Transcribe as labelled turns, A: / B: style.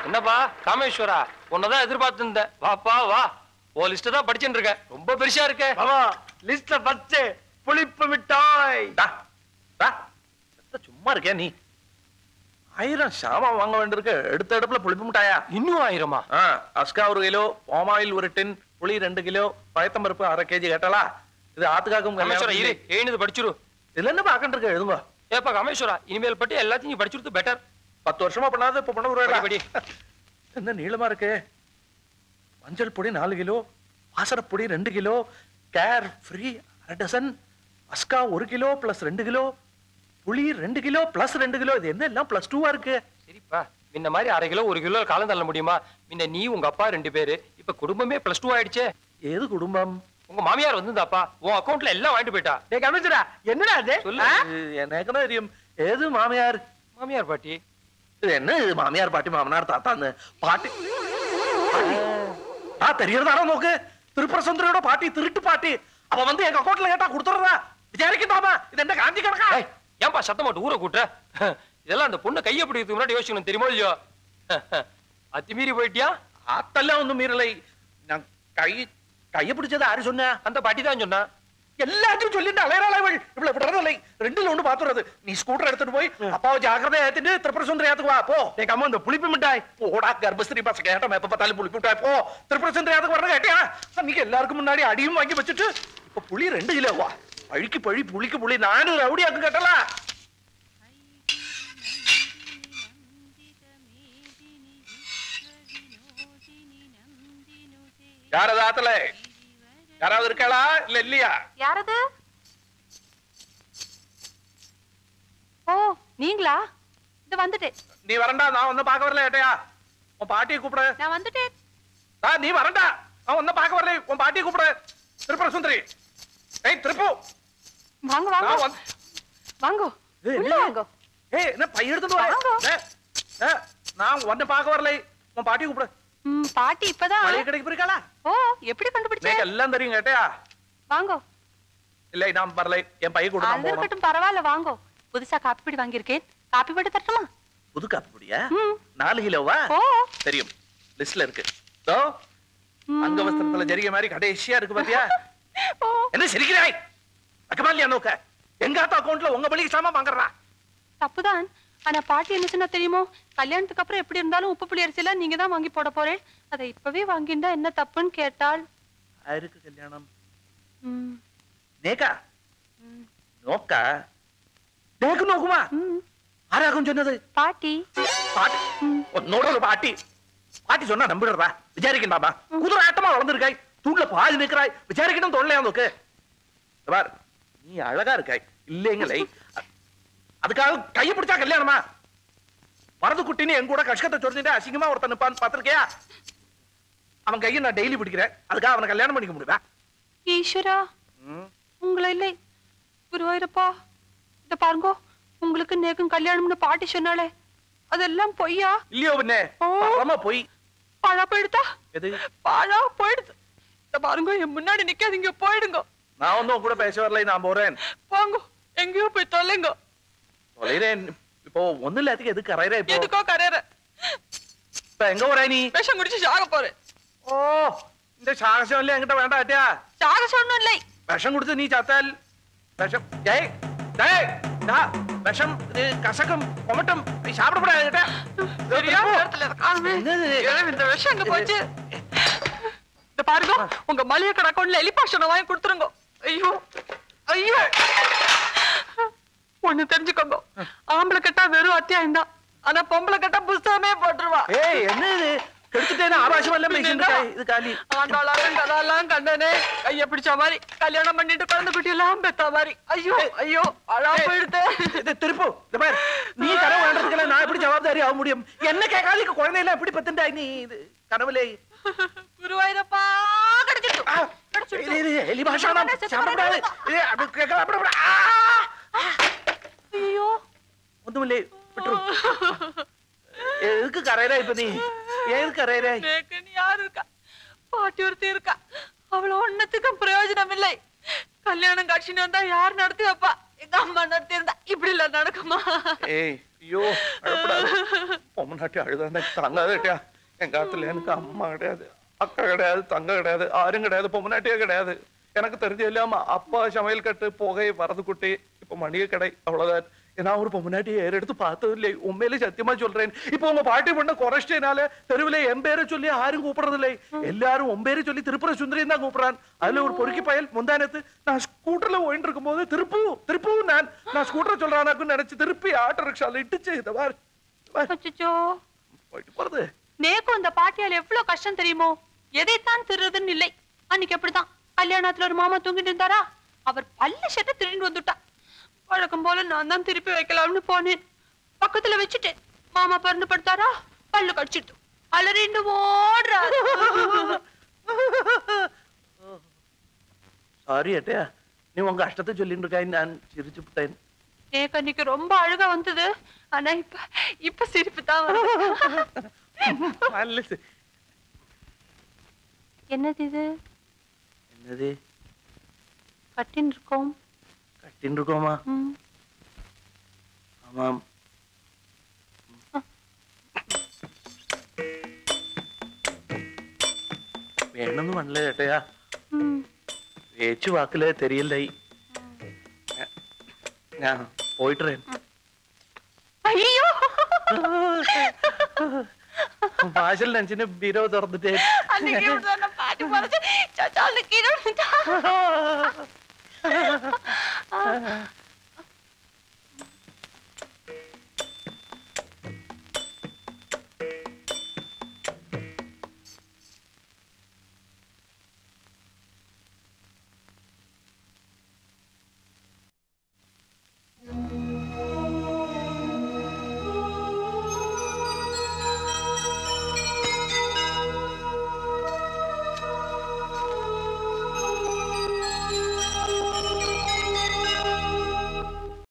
A: என்னப்பா காமேஸ்வரா, உன்னதான் எதிர்பார்த்து இருந்தேன். வாப்பா வா, ஓ லிஸ்ட் தான் படிச்சுட்டு இருக்க. ரொம்ப பெருசா இருக்க.
B: லிஸ்ட்ல ஃபர்ஸ்ட் புளிப்பு மிட்டாய்.
C: சும்மா இருக்கே நீ. 1000 சாமான் வாங்க வேண்டியிருக்கு. எடுத்த இடத்துல புளிப்பு மிட்டாயா?
A: இன்னும் 1000மா?
C: அஸ்கா 1 கிலோ, பாமாயில் 1 டின், புளி 2 கிலோ, பயத்தம்பருப்பு 1/2 கேஜி கேட்டாளா? இது ஆத்துக்காக்கும்
A: காமேஸ்வரா இரு, எழுந்து படிச்சிரு.
C: இதுல என்ன பாக்கண்டு இருக்க? எழுதுங்க.
A: ஏப்பா காமேஸ்வரா, இனிமேல் பட்டி எல்லாத்தையும் நீ படிச்சுட்டு பெட்டர்.
C: 10 வருஷமா பண்ணாத இப்ப பண்ண ஒரு
A: படி.
C: என்ன நீளமா இருக்கு? மஞ்சள் பொடி 4 கிலோ, வாசரப்பொடி 2 கிலோ, கேர் ஃப்ரீ 1/2 டசன், அஸ்கா 1 கிலோ பிளஸ் 2 கிலோ, புளி 2 கிலோ பிளஸ் 2 கிலோ. இது என்ன எல்லாம் பிளஸ் 2 இருக்கு?
A: சரிப்பா, முன்ன மாதிரி 1/2 கிலோ 1 கிலோ காலம் தள்ள முடியுமா? முன்ன நீ உங்க அப்பா 2 பேரு, இப்ப குடும்பமே பிளஸ் 2 ஆயிடுச்சே.
C: ஏது குடும்பம்?
A: உங்க மாமியார் வந்திருந்தாப்பா, உன் அக்கௌண்ட்ல எல்லாம் வாங்கிட்டு போயிட்டா.
B: டேய் கமிஷனரா, என்னடா அது?
C: எனக்கு தெரியும். ஏது மாமியார்?
A: மாமியார் பாட்டி.
C: இது என்ன இது? மாமியார் பாட்டி மாமனார் தாத்தான்னு பாட்டி தெரியறதாரோ நோக்கு. திருப்பரசுந்தரியோட பாட்டி, திருட்டு பாட்டி. அவ வந்து எங்க அக்கௌண்ட்ல கேட்டா கொடுத்துறா. விசாரிக்கட்டாமா? இது என்ன காந்தி கணக்கா?
A: ஏன்பா சத்தம் போட்டு ஊரை கூட்டுற? இதெல்லாம் அந்த பொண்ணு கையை பிடிக்கிறதுக்கு முன்னாடி யோசிக்கணும், தெரியுமோ இல்லையோ? அத்திமீறி போயிட்டியா?
C: அதெல்லாம் ஒண்ணும் மீறலை. நான் கையை பிடிச்சது யாரு சொன்ன?
A: அந்த பாட்டி தான் சொன்னா.
C: எல்லாத்தையும் சொல்லிட்டு அலையறாள் இவள். இவ்வளவு விடுறதில்லை. 2ல 1 பாத்துறது. நீ ஸ்கூட்டர் எடுத்துட்டு போய் அப்பாவை ஜாக்கிரதையா ஏத்திட்டு திரிபுரசுந்தரி ஏத்துக்கு வா போ.
B: டேய் கம்மா, இந்த புளிப்பு மிட்டாய்
C: போடா கர்ப்பஸ்திரி பசங்க கேட்டா எப்ப பார்த்தாலும் புளிப்பு மிட்டாய் போ. திரிபுரசுந்தரி ஏத்துக்கு வரணும் கேட்டியா? அன்னைக்கு எல்லாருக்கும் முன்னாடி அடியும் வாங்கி வச்சுட்டு இப்ப புளி 2 கிலோவா? பழிக்கு பழி புளிக்கு புளி. நானும் ரவுடியாக்கு கேட்டல. யாரது ஆத்தல? யாராவது இருக்காளா இல்ல இல்லையா?
D: யாரது? ஓ நீங்களா? இது வந்துட்டேன்.
C: நீ வரண்டா, நான் ஒன்னும் பார்க்க வரல. ஏட்டையா உன் பாட்டியை கூப்பிடு.
D: நான் வந்துட்டேன்.
C: நீ வரண்டா, நான் ஒன்னும் பார்க்க வரல. உன் பாட்டியை கூப்பிடு. திரிபுரசுந்தரி. ஏய் திருப்பு.
D: வாங்க வாங்க வாங்க உள்ள வாங்க.
C: ஏய் என்ன பை எடுத்துட்டு வா. நான் ஒன்னும் பார்க்க வரல. உன் பாட்டியை கூப்பிடு.
D: பாட்டி இப்பதான்
C: மளிகை கடைக்கு போயிருக்காளா?
D: ஓ எப்படி கண்டுபிடிச்சே?
C: எனக்கு எல்லாம் தெரியும். கேட்டியா?
D: வாங்க.
C: இல்ல நான் வரல. என் பையை கொடு. நான் போறேன்.
D: இருக்கட்டும் பரவாயில்ல வாங்க. புதுசா காப்பி பொடி வாங்கியிருக்கேன். காப்பி பொடி தரட்டுமா?
C: புது காப்பி பொடியா? 4 கிலோவா? தெரியும், லிஸ்ட்ல இருக்கு. தோ அங்கவஸ்திரத்துல ஜரிகை மாதிரி கடைசியா இருக்கு பாத்தியா? என்ன சிரிக்கிறாய்? அக்கமாலியா நோக்க எங்க அக்கௌண்ட்ல உங்க பள்ளிக்கு சாமா வாங்குறா?
D: தப்புதான். ஆனா பாட்டி என்ன சொன்னா தெரியுமோ? கல்யாணத்துக்கு அப்புறம் எப்படி இருந்தாலும் உப்பு புளி அரிசி எல்லாம் நீங்க தான் வாங்கி போட போறேன். அதை இப்பவே வாங்கிண்டா என்ன தப்புன்னு கேட்டாள்.
C: யாருக்கு கல்யாணம்? நேக்கா நோக்கா? நேக்கு நோக்குமா? ஆராகும் சொன்னது?
D: பாட்டி.
C: பாட்டி நோடல பாட்டி. பாட்டி சொன்னா நம்பிடுறா? விசாரிக்கணும் பாபா. குதிரை ஆட்டமா வளர்ந்துருக்காய். தூண்ல பாதி நிற்கிறாய். விசாரிக்கணும் தோணலையா நோக்கு? நீ அழகா இருக்காய் இல்லைங்களே. அதுக்காக கையை பிடிச்சா கல்யாணமா? வரது குட்டின்னு என் கூட கஷ்டத்தை சொல்லிட்டு அசிங்கமா ஒருத்தன் நிப்பான்னு பாத்திருக்கியா? அவன் கையை நான் டெய்லி பிடிக்கிறேன். அதுக்காக அவனை கல்யாணம் பண்ணிக்க முடியுதா?
D: ஈஸ்வரா, உங்களை இல்லை குருவாயிரப்பா, இத பாருங்க. உங்களுக்கு நேக்கும் கல்யாணம்னு பாட்டி சொன்னாலே அதெல்லாம் பொய்யா?
C: இல்லையோ பின்னே பரமா பொய்.
D: பாழா போயிடுதா?
C: எது
D: பாழா போயிடுது? இத பாருங்க, என் முன்னாடி நிக்காதீங்க, போயிடுங்க.
C: நான் ஒன்னும் கூட பேச வரல. நான் போறேன்.
D: போங்க, எங்கேயோ போய் தொலைங்க.
C: தொலைறேன். இப்போ ஒண்ணு இல்லாததுக்கு எதுக்கு கரையற? இப்போ
D: எதுக்கோ கரையற?
C: இப்ப எங்க போற நீ?
D: விஷம் குடிச்சு சாக போறேன்.
C: ஓ, இந்த சாகசம் இல்ல என்கிட்ட வேண்டாம். ஆட்டியா
D: சாகசம் ஒண்ணும் இல்லை.
C: விஷம் குடிச்சு நீ சாத்தால் விஷம். ஜெய் ஜெய் விஷம் கசகம் கொமட்டம் சாப்பிடக்கூடாது.
D: இந்த விஷம் எங்க போச்சு? இந்த பாருங்க, உங்க மளிகை கடை அக்கௌண்ட்ல எலிபாஷனை வாங்கி கொடுத்துருங்க. ஐயோ ஐயோ, ஒண்ணு தெரிஞ்சுக்கோங்க. ஆம்பளை கட்டா வெறும் அத்தியாயம் தான். ஆனா பொம்பளை கட்டா புஸ்தகமே போட்டுருவா.
C: ஏய் என்ன இது? கெடுத்துட்டேனா? ஆபாசம் எல்லாம் பேசிட்டு இருக்காய். இது காலி
D: ஆண்டாளாலும் கதாலாம் கண்டனே. கைய பிடிச்ச மாதிரி கல்யாணம் பண்ணிட்டு குழந்தை குட்டி எல்லாம் பெத்த மாதிரி. ஐயோ ஐயோ, அழா போயிடுது.
C: இது திருப்பு. இந்த பாரு, நீ கனவு வேண்டதுக்குள்ள நான் எப்படி ஜவாப்தாரி ஆக முடியும்? என்ன கேட்காதீங்க, குழந்தை எல்லாம் எப்படி பத்துட்டாய் நீ? இது கனவுலே
D: குருவாயிரப்பா கிடைச்சிட்டு.
C: எலி பாஷா சாப்பிடக்கூடாது.
D: ஐயோ
C: ஒண்ணுமில்லை, விட்டுரு. எதுக்கு கரையற இப்ப நீ? ஏன் கரையற?
D: யாரு இருக்கா? பாட்டி ஒருத்தி இருக்கா. அவள ஒன்னத்துக்கும் பிரயோஜனம் இல்லை. கல்யாணம் காட்சின்னு வந்தா யார் நடத்தி வைப்பா? எங்க அம்மா நடத்தி இருந்தா இப்படி இல்ல நடக்குமா?
C: ஏய் ஐயோ, பொம்மநாட்டி அழுதான் தாங்காதேட்டியா. என் காலத்துல எனக்கு அம்மா கிடையாது, அக்கா கிடையாது, தங்க கிடையாது, யாரும் கிடையாது, பொம்மநாட்டியே கிடையாது. எனக்கு தெரிஞ்ச இல்லாம அப்பா சமையல் கட்டு, புகை, வரது குட்டி, இப்ப மளிகை கடை, அவ்வளவுதான். நான் ஒரு பொம்மநாட்டியை ஏறெடுத்து பார்த்தது இல்லை. உண்மையிலே சத்தியமா சொல்றேன். இப்ப உங்க பாட்டி பண்ண குறைச்சிட்டனால தெருவில என் பேரை சொல்லி யாரும் கூப்பிடுறது இல்லை. எல்லாரும் உன் பேரை சொல்லி திருப்புர சுந்தரியும் தான் கூப்பிடுறான். அதுல ஒரு பொறுக்கி பயல் முந்தானத்து நான் ஸ்கூட்டர்ல போயிட்டு இருக்கும் போது திருப்பவும் நான் ஸ்கூட்டர் சொல்றானாக்குன்னு நினைச்சு திருப்பி ஆட்டோ ரிக்ஷால இட்டுச்சு. இத பாரு
D: அச்சச்சோ.
C: போயிட்டு போறது.
D: நேக்கும் அந்த பாட்டியால எவ்வளவு கஷ்டம் தெரியுமோ. எதைத்தான் திருறதுன்னு இல்லை. அன்னைக்கு அப்படிதான் கல்யாணத்துல ஒரு மாமா தூங்கிட்டு இருந்தாரா, அவர் பல்ல ஷர்ட்டை திருடிட்டு வந்துட்டா. வழக்கம் போல நான் தான் திருப்பி வைக்கலாம்னு போனேன். பக்கத்துல வச்சுட்டேன். மாமா பறந்து படுத்தாரா, பல்லு கடிச்சிட்டு அலறிண்டு ஓடுறாரு.
C: சாரி அட்டையா, நீ உங்க கஷ்டத்தை சொல்லிட்டு இருக்காய், நான் சிரிச்சு விட்டேன்.
D: எனக்கு அன்னைக்கு ரொம்ப அழுகா வந்தது. ஆனா இப்ப சிரிப்பு தான் வருது. என்னது இது?
C: என்னது?
D: கட்டின் இருக்கோம்.
C: கட்டின் இருக்கோமா? ஆமாம். வேணும்னு பண்ணல ஏட்டையா, பேச்சு வாக்குல தெரியல. நான் போயிட்டுறேன்.
D: ஐயோ,
C: வாசல் நினைச்சுன்னு பீரோ திறந்துட்டேன்.
D: பாட்டி மறைச்சு கீழே